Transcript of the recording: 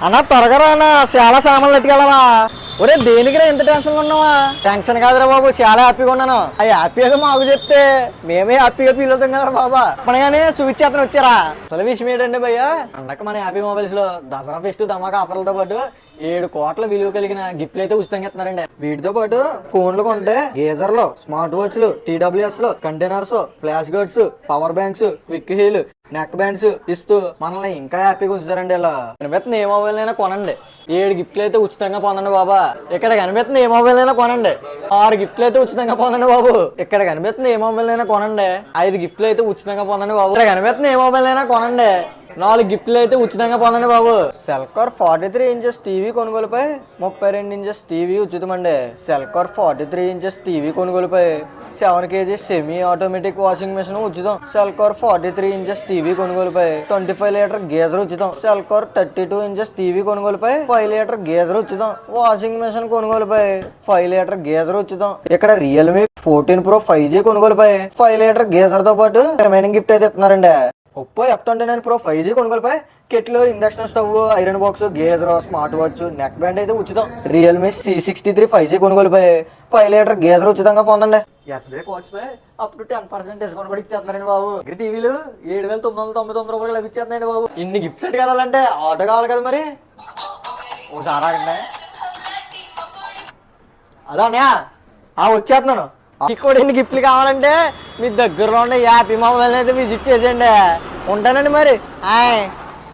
అన్న త్వరగా రానా, చాలా సామాన్లు ఎట్టుకెళ్ళాలా. ఒరే దేనికి ఎంత టెన్షన్ ఉన్నావా? టెన్షన్ కాదురా బాబు, చాలా హ్యాపీగా ఉన్నాను. ఆ హ్యాపీ ఏదో మాకు చెప్తే మేమే హ్యాపీగా ఫీల్ అవుతాం కదా బాబా. మనగానే స్విచ్ అతను వచ్చారా. అసలు విషయం ఏంటంటే భయ్యా, అండక మన హ్యాపీ మొబైల్స్ లో దసరా ఫెస్ట్ ధమాకా ఆఫర్లతో పాటు 7 కోట్ల విలువ కలిగిన గిఫ్ట్లు అయితే ఉచితంగా ఇస్తున్నారండి. వీటితో పాటు ఫోన్లు కొంటే గేజర్లు, స్మార్ట్ వాచ్లు, TWS లో containers, flash guards, power banks, quick heal, neck bands ఇస్తూ మనల్ని ఇంకా హ్యాపీగా ఉంచుతారండి. ఇలా కనిపిస్తున్న ఏ మొబైల్ అయినా కొనండి, 7 గిఫ్ట్లు అయితే ఉచితంగా పొందండి బాబా. ఇక్కడ కనిపిస్తున్న ఏ మొబైల్ అయినా కొనండి, 6 గిఫ్ట్లు అయితే ఉచితంగా పొందండి బాబు. ఇక్కడ కనిపిస్తున్న ఏ మొబైల్ అయినా కొనండి, 5 గిఫ్ట్లు అయితే ఉచితంగా పొందండి బాబు. ఇక్కడ కనిపిస్తున్న ఏ మొబైల్ అయినా కొనండి, 4 గిఫ్ట్లు అయితే ఉచితంగా పొందండి బాబు. సెల్కార్ 43 ఇంచెస్ టీవీ కొనుగోలుపై 32 ఇంచెస్ టీవీ ఉచితం అండి. సెల్కార్ 43 ఇంచెస్ టీవీ కొనుగోలుపై 7 kg semi automatic washing machine ఉచితం. సెల్కార్ 43 ఇంచెస్ టీవీ కొనుగోలుపై 25 లీటర్ గీజర్ ఉచితం. సెల్కార్ 32 ఇంచెస్ టీవీ కొనుగోలుపై 5 లీటర్ గీజర్ ఉచితం. వాషింగ్ మెషిన్ కొనుగోలుపై 5 లీటర్ గీజర్ ఉచితం. ఇక్కడ రియల్మీ 14 Pro 5G కొనుగోలుపై 5 లీటర్ గీజర్ తో పాటు రిమైనింగ్ గిఫ్ట్ అయితే ఇస్తున్నారండి. ఒప్పో F29 Pro 5G కొనుగోలుపై కెట్లు, induction stove, iron box, geyser, smart watch, neck band అయితే ఉచితం. రియల్మీ C63 5G కొనుగోలుపై 5 లీటర్ గేజర్ ఉచితంగా పొందండి. SBI కార్డ్స్ పై అప్ టు 10% డిస్కౌంట్ కూడా ఇచ్చేస్తున్నారండి బాబు. టీవీలు 7,999 రూపాయలు లభించేస్తున్నాయండి బాబు. ఇన్ని గిఫ్ట్స్ ఎట్టు వెళ్ళాలంటే ఆటో కావాలి కదా మరి. ఒకసారి ఆగండి. అలానే వచ్చేస్తున్నాను. కూడా ఎన్ని గిఫ్ట్లు కావాలంటే మీ దగ్గరలో ఉండే హ్యాపీ మొబైల్ అయితే విజిట్ చేసేయండి. ఉంటానండి మరి. హాయ్.